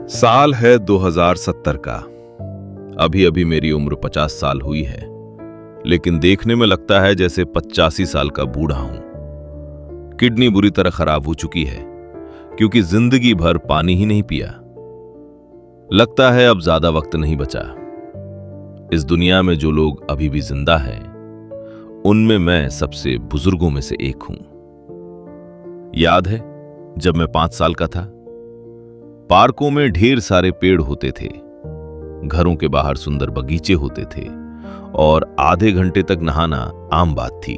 साल है 2070 का। अभी अभी मेरी उम्र 50 साल हुई है, लेकिन देखने में लगता है जैसे 85 साल का बूढ़ा हूं। किडनी बुरी तरह खराब हो चुकी है क्योंकि जिंदगी भर पानी ही नहीं पिया। लगता है अब ज्यादा वक्त नहीं बचा। इस दुनिया में जो लोग अभी भी जिंदा हैं, उनमें मैं सबसे बुजुर्गों में से एक हूं। याद है जब मैं 5 साल का था, पार्कों में ढेर सारे पेड़ होते थे, घरों के बाहर सुंदर बगीचे होते थे और आधे घंटे तक नहाना आम बात थी।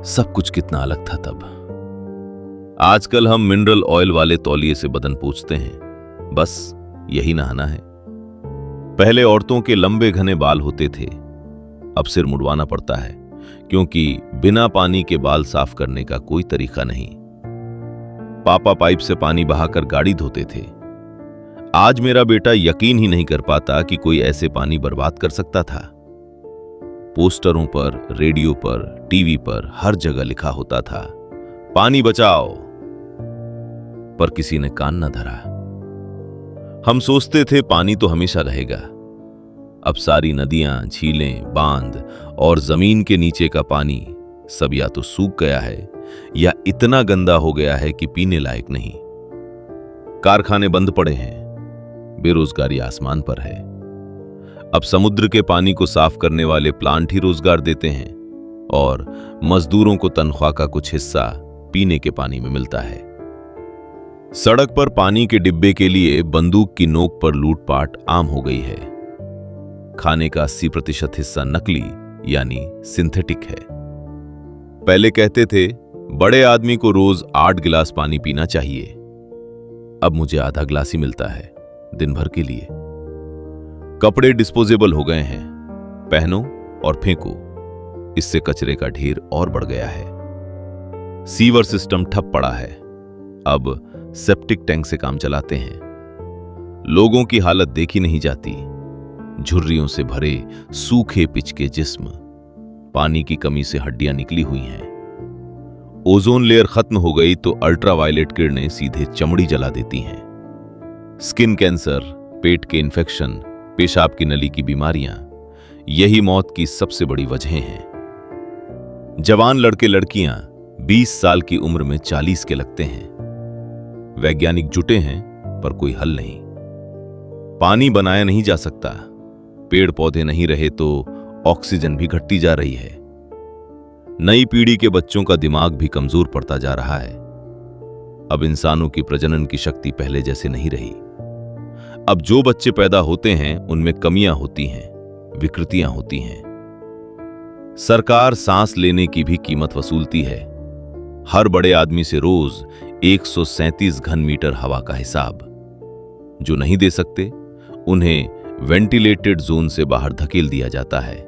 सब कुछ कितना अलग था तब। आजकल हम मिनरल ऑयल वाले तौलिए से बदन पोंछते हैं, बस यही नहाना है। पहले औरतों के लंबे घने बाल होते थे, अब सिर मुड़वाना पड़ता है क्योंकि बिना पानी के बाल साफ करने का कोई तरीका नहीं। पापा पाइप से पानी बहाकर गाड़ी धोते थे। आज मेरा बेटा यकीन ही नहीं कर पाता कि कोई ऐसे पानी बर्बाद कर सकता था। पोस्टरों पर, रेडियो पर, टीवी पर हर जगह लिखा होता था, पानी बचाओ, पर किसी ने कान न धरा। हम सोचते थे पानी तो हमेशा रहेगा। अब सारी नदियां, झीलें, बांध और जमीन के नीचे का पानी सब या तो सूख गया है या इतना गंदा हो गया है कि पीने लायक नहीं। कारखाने बंद पड़े हैं, बेरोजगारी आसमान पर है। अब समुद्र के पानी को साफ करने वाले प्लांट ही रोजगार देते हैं और मजदूरों को तनख्वाह का कुछ हिस्सा पीने के पानी में मिलता है। सड़क पर पानी के डिब्बे के लिए बंदूक की नोक पर लूटपाट आम हो गई है। खाने का 80% हिस्सा नकली यानी सिंथेटिक है। पहले कहते थे बड़े आदमी को रोज 8 गिलास पानी पीना चाहिए, अब मुझे आधा गिलास ही मिलता है दिन भर के लिए। कपड़े डिस्पोजेबल हो गए हैं, पहनो और फेंको, इससे कचरे का ढेर और बढ़ गया है। सीवर सिस्टम ठप पड़ा है, अब सेप्टिक टैंक से काम चलाते हैं। लोगों की हालत देखी नहीं जाती, झुर्रियों से भरे सूखे पिच के जिस्म, पानी की कमी से हड्डियां निकली हुई हैं। ओजोन लेयर खत्म हो गई तो अल्ट्रावायलेट किरणें सीधे चमड़ी जला देती हैं। स्किन कैंसर, पेट के इन्फेक्शन, पेशाब की नली की बीमारियां, यही मौत की सबसे बड़ी वजहें हैं। जवान लड़के लड़कियां 20 साल की उम्र में 40 के लगते हैं। वैज्ञानिक जुटे हैं पर कोई हल नहीं। पानी बनाया नहीं जा सकता, पेड़ पौधे नहीं रहे तो ऑक्सीजन भी घटती जा रही है। नई पीढ़ी के बच्चों का दिमाग भी कमजोर पड़ता जा रहा है। अब इंसानों की प्रजनन की शक्ति पहले जैसे नहीं रही। अब जो बच्चे पैदा होते हैं उनमें कमियां होती हैं, विकृतियां होती हैं। सरकार सांस लेने की भी कीमत वसूलती है। हर बड़े आदमी से रोज 137 घन मीटर हवा का हिसाब। जो नहीं दे सकते उन्हें वेंटिलेटेड जोन से बाहर धकेल दिया जाता है।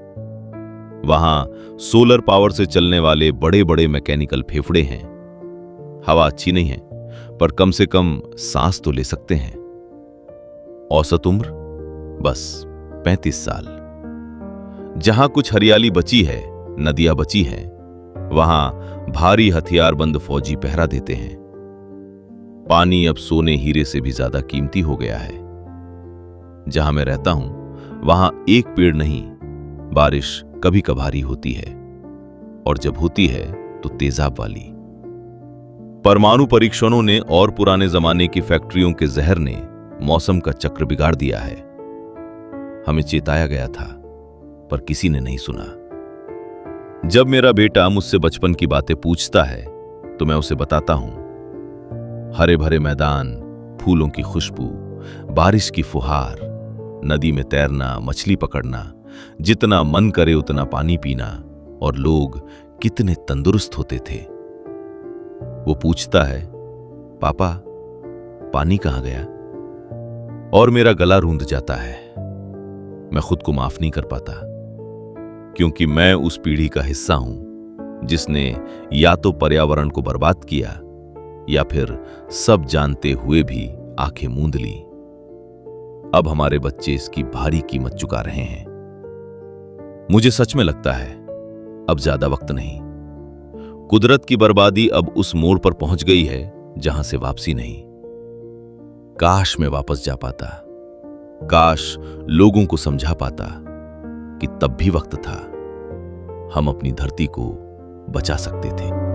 वहां सोलर पावर से चलने वाले बड़े बड़े मैकेनिकल फेफड़े हैं। हवा अच्छी नहीं है पर कम से कम सांस तो ले सकते हैं। औसत उम्र बस 35 साल। जहां कुछ हरियाली बची है, नदियां बची हैं, वहां भारी हथियारबंद फौजी पहरा देते हैं। पानी अब सोने हीरे से भी ज्यादा कीमती हो गया है। जहां मैं रहता हूं वहां एक पेड़ नहीं, बारिश कभी कभारी होती है और जब होती है तो तेजाब वाली। परमाणु परीक्षणों ने और पुराने जमाने की फैक्ट्रियों के जहर ने मौसम का चक्र बिगाड़ दिया है। हमें चेताया गया था पर किसी ने नहीं सुना। जब मेरा बेटा मुझसे बचपन की बातें पूछता है तो मैं उसे बताता हूं, हरे भरे मैदान, फूलों की खुशबू, बारिश की फुहार, नदी में तैरना, मछली पकड़ना, जितना मन करे उतना पानी पीना, और लोग कितने तंदुरुस्त होते थे। वो पूछता है, पापा पानी कहां गया? और मेरा गला रूंध जाता है। मैं खुद को माफ नहीं कर पाता क्योंकि मैं उस पीढ़ी का हिस्सा हूं जिसने या तो पर्यावरण को बर्बाद किया या फिर सब जानते हुए भी आंखें मूंद ली। अब हमारे बच्चे इसकी भारी कीमत चुका रहे हैं। मुझे सच में लगता है अब ज्यादा वक्त नहीं। कुदरत की बर्बादी अब उस मोड़ पर पहुंच गई है जहां से वापसी नहीं। काश मैं वापस जा पाता, काश लोगों को समझा पाता कि तब भी वक्त था, हम अपनी धरती को बचा सकते थे।